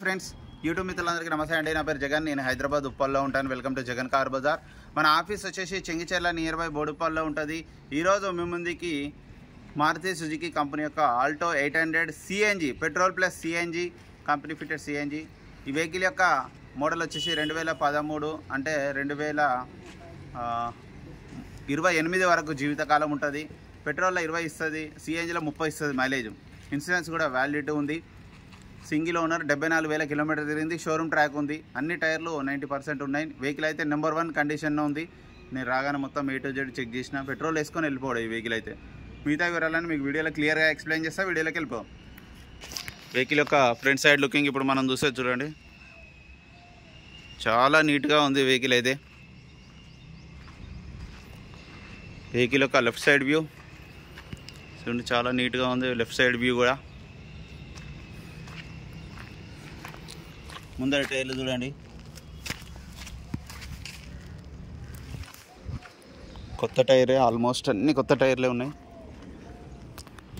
Friends YouTube మిత్రులందరికీ నమస్తే అండి. నా పేరు జగన్. నేను హైదరాబాద్ ఉప్పల్లో ఉంటాను. Welcome to Jagan car bazaar. మన ఆఫీస్ వచ్చేసి చెంగిచెర్ల నియర్ బై బోడుప్పల్లో ఉంటుంది. ఈరోజు మీ ముందుకి మారుతి సుజుకి కంపెనీ యొక్క Alto 800 CNG petrol plus CNG company fitted CNG. ఈ వెహికల్ యొక్క మోడల్ వచ్చేసి 2013 అంటే 2028 వరకు జీవితకాలం ఉంటుంది. పెట్రోల్లో 20 ఇస్తుంది, సిఎన్జిలో 30 ఇస్తుంది మైలేజ్. ఇన్సూరెన్స్ కూడా వ్యాలిడిటీ ఉంది. సింగిల్ ఓనర్, 74,000 కిలోమీటర్ తిరిగింది. షోరూమ్ ట్రాక్ ఉంది. అన్ని టైర్లు 90% ఉన్నాయి. వెహికల్ అయితే నెంబర్ 1 కండిషన్లో ఉంది. నేను రాగానే మొత్తం A to Z చెక్ చేసిన. పెట్రోల్ వేసుకొని వెళ్ళిపోవడం ఈ వెహికల్ అయితే. మిగతా వివరాలని మీకు వీడియోలో క్లియర్గా ఎక్స్ప్లెయిన్ చేస్తా. వీడియోలోకి వెళ్ళిపోం. వెహికల్ యొక్క ఫ్రంట్ సైడ్ లుకింగ్ ఇప్పుడు మనం చూస్తే చూడండి, చాలా నీట్గా ఉంది వెహికల్ అయితే. వెహికల్ యొక్క లెఫ్ట్ సైడ్ వ్యూ చూడండి, చాలా నీట్గా ఉంది లెఫ్ట్ సైడ్ వ్యూ కూడా. ముందర టైర్లు చూడండి, కొత్త టైరే, ఆల్మోస్ట్ అన్ని కొత్త టైర్లే ఉన్నాయి.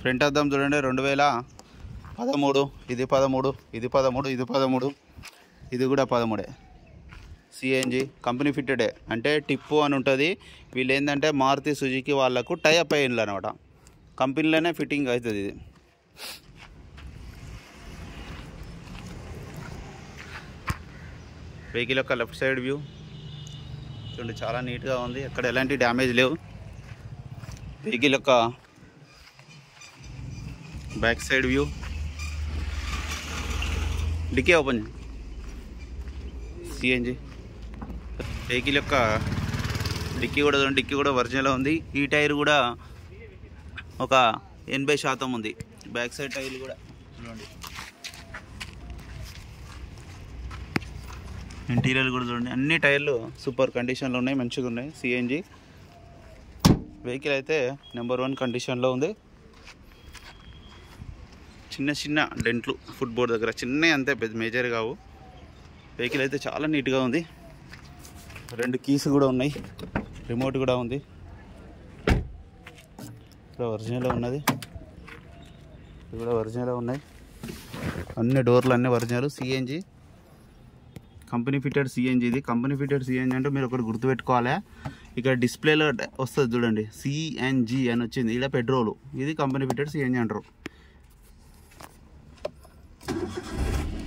ఫ్రంట్ అద్దం చూడండి, 2013, ఇది 13, ఇది 13, ఇది 13, ఇది కూడా 13. సిఎన్జి కంపెనీ ఫిట్టెడే, అంటే టిప్పు అని ఉంటుంది. వీళ్ళు ఏంటంటే మారుతి సుజుకి వాళ్ళకు టైఅప్ అయ్యిండ్లు అనమాట. కంపెనీలోనే ఫిట్టింగ్ అవుతుంది ఇది. వెహికల్ యొక్క లెఫ్ట్ సైడ్ వ్యూ చూడండి, చాలా నీట్గా ఉంది. ఎక్కడ ఎలాంటి డ్యామేజ్ లేవు. వెహికల్ యొక్క back side view, dickey open CNG. Vehicle యొక్క డిక్కీ కూడా చూడండి, డిక్కీ కూడా ఒరిజినల్ ఉంది. ఈ టైర్ కూడా ఒక 80% ఉంది. బ్యాక్ సైడ్ టైర్లు కూడా చూడండి, ఇంటీరియర్ కూడా చూడండి, అన్ని టైర్లు సూపర్ కండిషన్లో ఉన్నాయి, మంచిగా ఉన్నాయి. సిఎన్జి వెహికల్ అయితే నెంబర్ 1 కండిషన్లో ఉంది. చిన్న చిన్న డెంట్లు ఫుట్ బోర్డ్ దగ్గర చిన్నవి అంతే, పెద్ద మేజర్ కావు. వెహికల్ అయితే చాలా నీట్గా ఉంది. 2 కీస్ కూడా ఉన్నాయి, రిమోట్ కూడా ఉంది. ఇక్కడ ఒరిజినల్ ఉన్నది, ఇది కూడా ఒరిజినల్ ఉన్నాయి. అన్ని డోర్లు అన్నీ original. CNG company fitted CNG. ఇది కంపెనీ ఫిటెడ్ సిఎన్జి అంటే మీరు ఒకటి గుర్తుపెట్టుకోవాలి. ఇక్కడ డిస్ప్లేలో వస్తుంది చూడండి, సిఎన్జి అని వచ్చింది. ఇక్కడ పెట్రోల్, ఇది కంపెనీ ఫిటెడ్ సిఎన్జి అంటారు.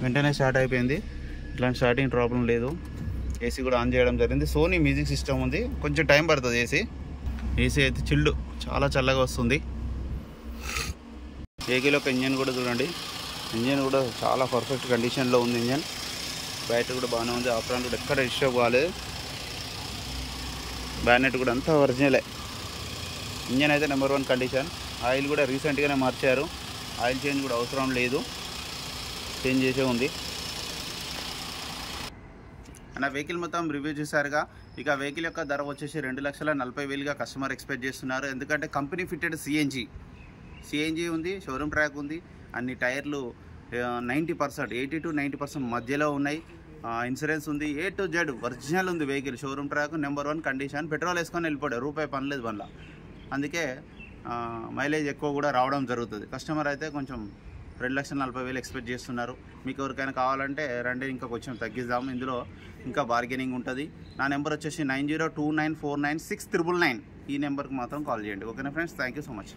వెంటనే స్టార్ట్ అయిపోయింది, ఇట్లాంటి స్టార్టింగ్ ప్రాబ్లం లేదు. ఏసీ కూడా ఆన్ చేయడం జరిగింది. సోనీ మ్యూజిక్ సిస్టమ్ ఉంది, కొంచెం టైం పడుతుంది. ఏసీ అయితే చిల్డ్, చాలా చల్లగా వస్తుంది. వెహికల్ యొక్క ఇంజన్ కూడా చూడండి, ఇంజన్ కూడా చాలా పర్ఫెక్ట్ కండిషన్లో ఉంది. ఇంజన్ బ్యాటరీ కూడా బాగానే ఉంది. ఆఫ్రాన్ కూడా ఎక్కడ డిస్టర్బ్ కాలేదు. బ్యానెట్ కూడా అంతా ఒరిజినలే. ఇంజన్ అయితే నెంబర్ 1 కండిషన్. ఆయిల్ కూడా రీసెంట్గానే మార్చారు. ఆయిల్ చేంజ్ కూడా అవసరం లేదు, చేంజ్ చేసే ఉంది. అన్న వెహికల్ మొత్తం రివ్యూ చూసారుగా. ఇక వెహికల్ యొక్క ధర వచ్చేసి 2,40,000గా కస్టమర్ ఎక్స్పెక్ట్ చేస్తున్నారు. ఎందుకంటే కంపెనీ ఫిట్టెడ్ సిఎన్జి ఉంది, షోరూమ్ ట్రాక్ ఉంది. అన్ని టైర్లు 90%, 80 to 90% మధ్యలో ఉన్నాయి. ఇన్సూరెన్స్ ఉంది, A to Z ఒరిజినల్ ఉంది. Vehicle showroom track, number 1 condition. Petrol వేసుకొని వెళ్ళిపోయాడు, రూపాయి పనిలేదు వల్ల. అందుకే మైలేజ్ ఎక్కువ కూడా రావడం జరుగుతుంది. కస్టమర్ అయితే కొంచెం 2,40,000 ఎక్స్పెక్ట్ చేస్తున్నారు. మీకు ఎవరికైనా కావాలంటే రండి, ఇంకా కొంచెం తగ్గిద్దాము. ఇందులో ఇంకా బార్గెనింగ్ ఉంటుంది. నా నెంబర్ వచ్చేసి 9029496999. ఈ నెంబర్కి మాత్రం కాల్ చేయండి. ఓకేనా friends, thank you so much.